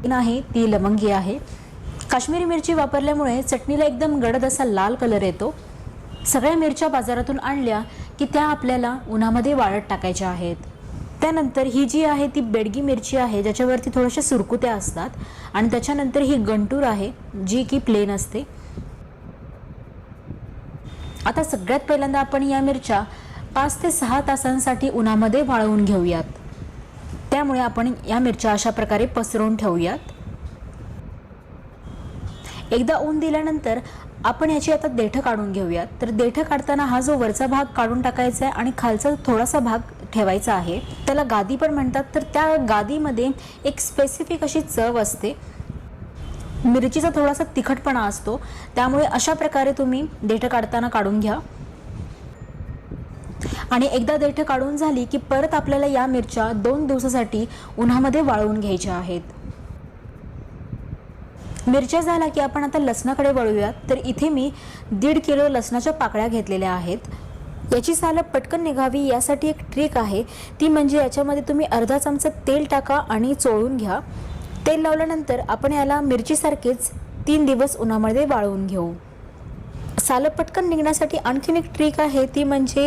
आहे ती लवंगी आहे। काश्मीरी मिरची वापरल्यामुळे चटणीला एकदम गडद असा लाल कलर येतो। सगळ्या मिरच्या बाजारातून आणल्या की त्या आपल्याला उन्हामध्ये वाळत टाकायच्या आहेत। त्यानंतर ही जी आहे ती बेडगी मिरची आहे, ज्याच्यावरती थोड्याशा सुरकुत्या असतात, आणि त्याच्यानंतर ही गंटूर आहे जी की प्लेन असते। आता सगळ्यात पहिल्यांदा आपण या मिरच्या 5 ते 6 तासांसाठी उन्हामध्ये वाळवून घेऊयात। त्यामुळे आपण या मिरच्या अशा प्रकारे पसरवून ठेवूयात। एकदा ऊन दिल्यानंतर आपण याची आता देठ काढून घेऊयात। तर देठ काढताना हा जो वरचा भाग काढून टाकायचा आहे आणि खालचा थोडासा भाग ठेवायचा आहे। त्याला गादी पण म्हणतात। तर त्या गादीमध्ये एक स्पेसिफिक अशी चव असते, मिरचीचा थोडासा तिखटपणा असतो, त्यामुळे अशा प्रकारे तुम्ही देठ काढताना काढून घ्या। आणि एकदा देठ काढून झाली की परत आपल्याला या मिरच्या 2 दिवसासाठी उन्हामध्ये वाळवून घ्यायच्या आहेत। मिरच्या झाला की आपण आता लसणाकडे वळूयात। तर इथे मी 1.5 किलो लसणाच्या पाकळ्या घेतलेल्या आहेत। याची सालं पटकन निघावी यासाठी एक ट्रिक आहे, ती म्हणजे याच्यामध्ये तुम्ही अर्धा चमचा तेल टाका आणि चोळून घ्या। तेल लावल्यानंतर आपण याला मिरचीसारखेच 3 दिवस उन्हामध्ये वाळवून घेऊ। सालं पटकन निघण्यासाठी आणखीन एक ट्रिक आहे, ती म्हणजे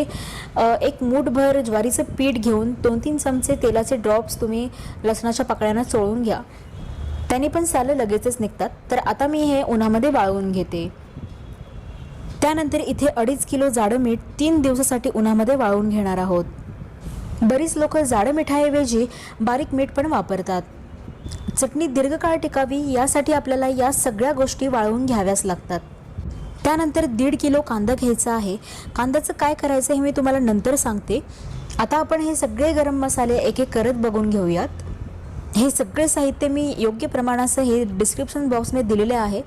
एक मूठभर ज्वारीचं पीठ घेऊन 2-3 चमचे तेलाचे ड्रॉप्स तुम्ही लसणाच्या पाकळ्यांना चोळून घ्या, त्याने पण सालं लगेचच निघतात। तर आता मी हे उन्हामध्ये वाळवून घेते। त्यानंतर इथे 2.5 किलो जाडं मीठ 3 दिवसासाठी उन्हामध्ये वाळवून घेणार आहोत। बरीच लोक जाडं मिठाऐवजी बारीक मीठ पण वापरतात। चटणी दीर्घकाळ टिकावी यासाठी आपल्याला या सगळ्या गोष्टी वाळवून घ्याव्याच लागतात। त्यानंतर 1.5 किलो कांदा घ्यायचा आहे। कांद्याचं काय करायचं हे मी तुम्हाला नंतर सांगते। आता आपण हे सगळे गरम मसाले एक एक करत बघून घेऊयात। हे सगळे साहित्य मी योग्य प्रमाणाचं हे डिस्क्रिप्शन बॉक्समध्ये दिलेले आहे,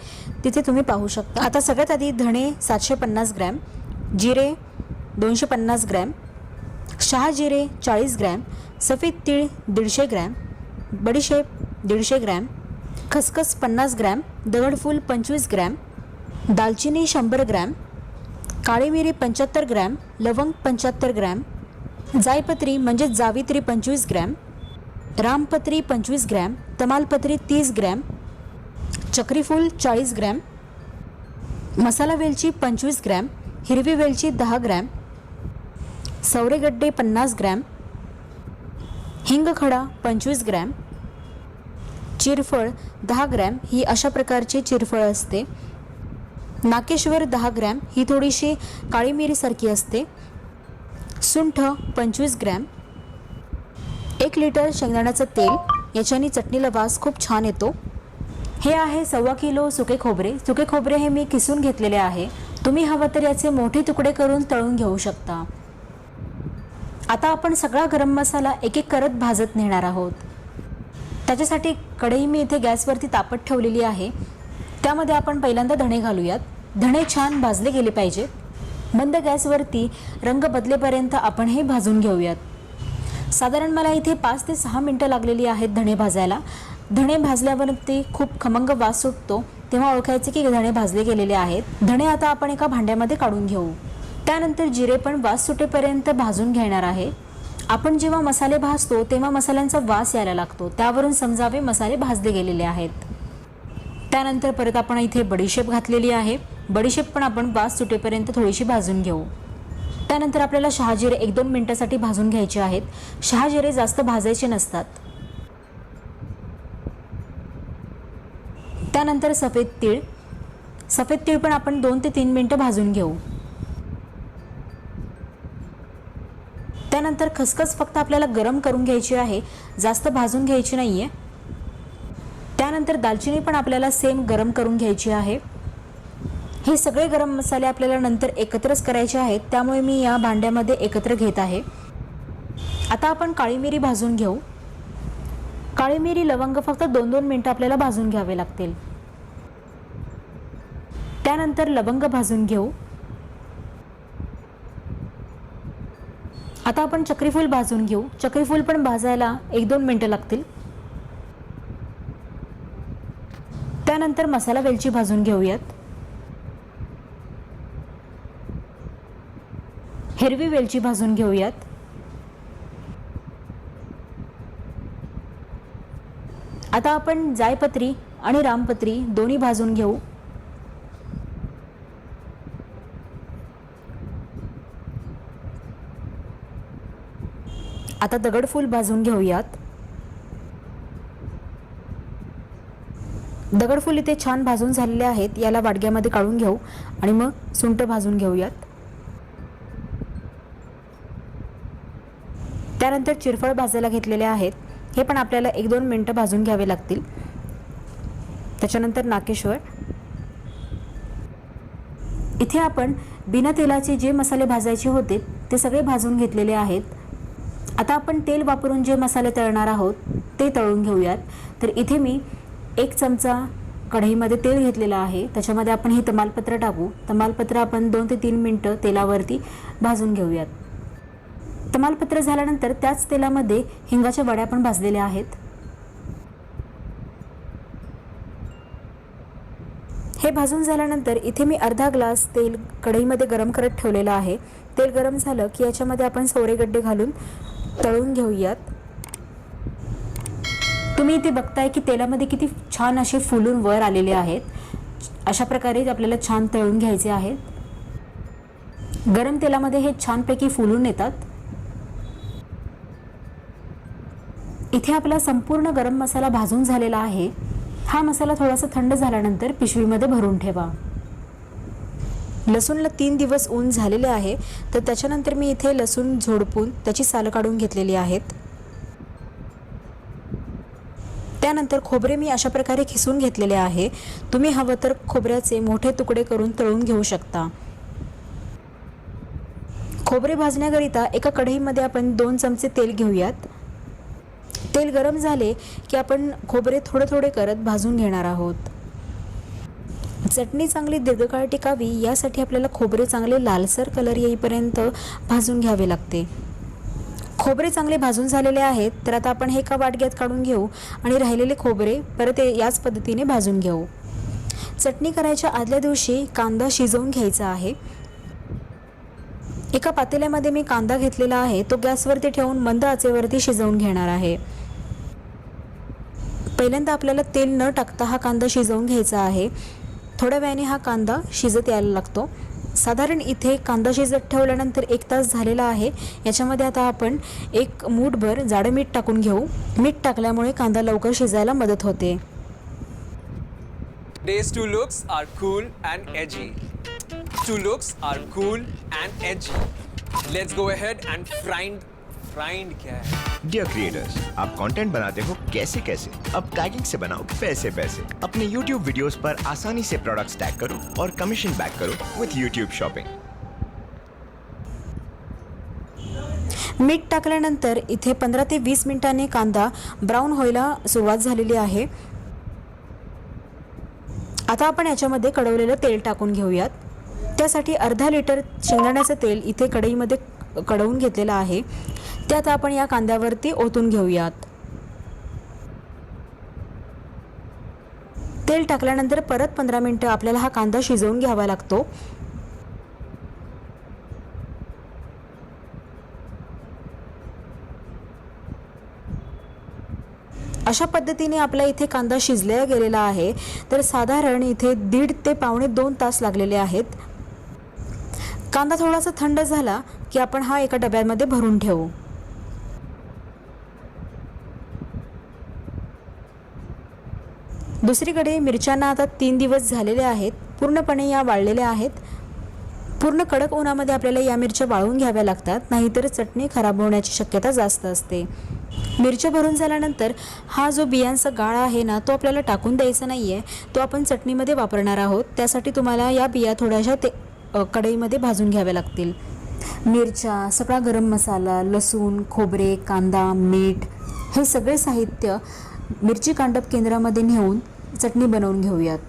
तिथे तुम्ही पाहू शकता। आता सगळ्यात आधी धणे 750 ग्रॅम, जिरे 250 ग्रॅम, शहाजिरे 40 ग्रॅम, सफेद तीळ 150 ग्रॅम, बडीशेप 150 ग्रॅम, खसखस 50 ग्रॅम, दगडफूल 25 ग्रॅम, दालचिनी 100 ग्रॅम, काळी मिरी 75 ग्रॅम, लवंग 75 ग्रॅम, जायपत्री म्हणजे जावित्री 25 ग्रॅम, रामपत्री 25 ग्रॅम, तमालपत्री 30 ग्रॅम, चक्रीफूल 40 ग्रॅम, मसाला वेलची 25 ग्रॅम, हिरवी वेलची 10 ग्रॅम, सवरेगड्डे 50 ग्रॅम, हिंग खडा 25 ग्रॅम, चिरफळ 10 ग्रॅम, ही अशा प्रकारची चिरफळ असते, नाकेश्वर 10 ग्रॅम, ही थोडीशी काळी मिरीसारखी असते, सुंठ 25 ग्रॅम, 1 लिटर शेंगदाण्याचं तेल, याच्याने चटणीला वास खूप छान येतो। हे आहे 1.25 किलो सुके खोबरे। सुके खोबरे हे मी किसून घेतलेले आहे, तुम्ही हवं तर याचे मोठे तुकडे करून तळून घेऊ शकता। आता आपण सगळा गरम मसाला एक एक करत भाजत नेणार आहोत। त्याच्यासाठी कढई मी इथे गॅसवरती तापत ठेवलेली आहे। त्यामध्ये आपण पहिल्यांदा धणे घालूयात। धणे छान भाजले गेले पाहिजेत। मंद गॅसवरती रंग बदलेपर्यंत आपण हे भाजून घेऊयात। साधारण मला इथे 5 ते 6 मिनिटं लागलेली आहेत धणे भाजायला। धणे भाजल्यावरती खूप खमंग वास सुटतो, तेव्हा ओळखायचे की धणे भाजले गेलेले आहेत। धणे आता आपण एका भांड्यामध्ये काढून घेऊ। त्यानंतर जिरे पण वास सुटेपर्यंत भाजून घेणार आहे। आपण जेव्हा मसाले भाजतो तेव्हा मसाल्यांचा वास यायला लागतो, त्यावरून समजावे मसाले भाजले गेलेले आहेत। त्यानंतर परत आपण इथे बडीशेप घातलेली आहे। बडीशेप पण आपण वास सुटेपर्यंत थोडीशी भाजून घेऊ। त्यानंतर आपल्याला शहाजिरे 1-2 मिनिटांसाठी भाजून घ्यायचे आहेत। शहाजिरे जास्त भाजायचे नसतात। त्यानंतर सफेद तीळ, सफेद तीळ पण आपण 2 ते 3 मिनिटं भाजून घेऊ। त्यानंतर खसखस फक्त आपल्याला गरम करून घ्यायची आहे, जास्त भाजून घ्यायची नाहीये। त्यानंतर दालचिनी पण आपल्याला सेम गरम करून घ्यायची आहे। हे सगळे गरम मसाले आपल्याला नंतर एकत्रच करायचे आहेत, त्यामुळे मी या भांड्यामध्ये एकत्र घेत आहे। आता आपण काळी मिरी भाजून घेऊ। काळी मिरी लवंग फक्त 2-2 मिनिटं आपल्याला भाजून घ्यावे लागतील। त्यानंतर लवंग भाजून घेऊ। आता आपण चक्रीफूल भाजून घेऊ। चक्रीफूल पण भाजायला 1-2 मिनिटं लागतील। त्यानंतर मसाला वेलची भाजून घेऊयात। हिरवी वेलची भाजून घेऊयात। आता आपण जायपत्री आणि रामपत्री दोन्ही भाजून घेऊ. आता दगडफूल भाजून घेऊयात. दगडफूल इथे छान भाजून झालेले आहेत. याला वाडग्यामध्ये काढून घेऊ आणि मग सुंठ भाजून घेऊयात. त्यानंतर चिरफळ भाजायला घेतलेले आहेत. हे पण आपल्याला 1-2 मिनिटं भाजून घ्यावे लागतील. त्याच्यानंतर नाकेश्वर. इथे आपण बिना तेलाचे जे मसाले भाजायचे होते ते सगळे भाजून घेतलेले आहेत. आता आपण तेल वापरून जे मसाले तळणार आहोत ते तळून घेऊयात. तर इथे मी 1 चमचा कढईमध्ये तेल घेतलेलं आहे. त्याच्यामध्ये आपण हे तमालपत्र टाकू. तमालपत्र आपण 2 ते 3 मिनिटं तेलावरती भाजून घेऊयात. तमालपत्र झाल्यानंतर त्याच तेलामध्ये हिंगाच्या वड्या पण भाजलेल्या आहेत. हे भाजून झाल्यानंतर इथे मी अर्धा ग्लास तेल कढईमध्ये गरम करत ठेवलेलं आहे. तेल गरम झालं की याच्यामध्ये आपण सोरेगड्डे घालून तळून घेऊयात. तुम्ही इथे बघताय की तेलामध्ये किती छान असे फुलून वर आलेले आहेत. अशा प्रकारे आपल्याला छान तळून घ्यायचे आहेत. गरम तेलामध्ये हे छानपैकी फुलून येतात. इथे आपला संपूर्ण गरम मसाला भाजून झालेला आहे. हा मसाला थोडासा थंड झाल्यानंतर पिशवीमध्ये भरून ठेवा. लसूणला 3 दिवस ऊन झालेले आहे. तर त्याच्यानंतर मी इथे लसूण झोडपून त्याची सालं काढून घेतलेली आहेत. त्यानंतर खोबरे मी अशा प्रकारे खिसून घेतलेले आहे. तुम्ही हवं तर खोबऱ्याचे मोठे तुकडे करून तळून घेऊ शकता. खोबरे भाजण्याकरिता एका कढईमध्ये आपण 2 चमचे तेल घेऊयात. तेल गरम झाले की आपण खोबरे थोडे थोडे करत भाजून घेणार आहोत. चटणी चांगली दीर्घकाळ टिकावी यासाठी आपल्याला खोबरे चांगले लालसर कलर येईपर्यंत भाजून घ्यावे लागते. खोबरे चांगले भाजून झालेले आहेत. तर आता आपण हे एका वाटग्यात काढून घेऊ आणि राहिलेले खोबरे परत याच पद्धतीने भाजून घेऊ. चटणी करायच्या आदल्या दिवशी कांदा शिजवून घ्यायचा आहे. एका पातेल्यामध्ये मी कांदा घेतलेला आहे. तो गॅसवरती ठेवून मंद आचेवरती शिजवून घेणार आहे. पहिल्यांदा आपल्याला तेल न टाकता हा कांदा शिजवून घ्यायचा आहे. थोड्या वेळाने हा कांदा शिजत यायला लागतो. साधारण इथे कांदा शिजत ठेवल्यानंतर 1 तास झालेला आहे. याच्यामध्ये आता आपण 1 मूठभर जाडं मीठ टाकून घेऊ. मीठ टाकल्यामुळे कांदा लवकर शिजायला मदत होते. Today's 2 looks are cool and edgy. 2 looks are cool and edgy. Let's go ahead and find क्या है? डियर क्रिएटर्स, आप कंटेंट बनाते हो कैसे कैसे? अब टैगिंग से बनाओ पैसे पैसे. अपने YouTube वीडियोस पर आसानी से प्रोडक्ट्स टैग करो और कमीशन बैक करो विथ YouTube शॉपिंग. मीठ टाकल्यानंतर इथे 15 ते 20 मिनिटांनी कांदा ब्राऊन व्हायला सुरुवात झालेली आहे. आता आपण याच्यामध्ये कढवलेलं तेल टाकून घेऊयात. त्यासाठी अर्धा लिटर शेंगदाण्याचं तेल इथे कढईमध्ये कढवून घेतलेलं आहे. त्यात आपण या कांद्यावरती ओतून घेऊयात. तेल टाकल्यानंतर परत 15 मिनिटं आपल्याला हा कांदा शिजवून घ्यावा लागतो. अशा पद्धतीने आपला इथे कांदा शिजला गेलेला आहे. तर साधारण इथे 1.5 ते पावणे 2 तास लागलेले आहेत. कांदा थोडासा थंड झाला की आपण हा एका डब्यामध्ये भरून ठेवू. दुसरीकडे मिरच्यांना आता 3 दिवस झालेले आहेत. पूर्णपणे या वाळलेल्या आहेत. पूर्ण कडक उन्हामध्ये आपल्याला या मिरच्या वाळवून घ्याव्या लागतात, नाहीतर चटणी खराब होण्याची शक्यता जास्त असते. मिरच्या भरून झाल्यानंतर हा जो बियांचा गाळा आहे ना, तो आपल्याला टाकून द्यायचा नाही आहे. तो आपण चटणीमध्ये वापरणार आहोत. त्यासाठी तुम्हाला या बिया थोड्याशा कढईमध्ये भाजून घ्याव्या लागतील. मिरच्या, सगळा गरम मसाला, लसूण, खोबरे, कांदा, मीठ हे सगळे साहित्य मिरची कांडप केंद्रामध्ये नेऊन चटणी बनवून घेऊयात.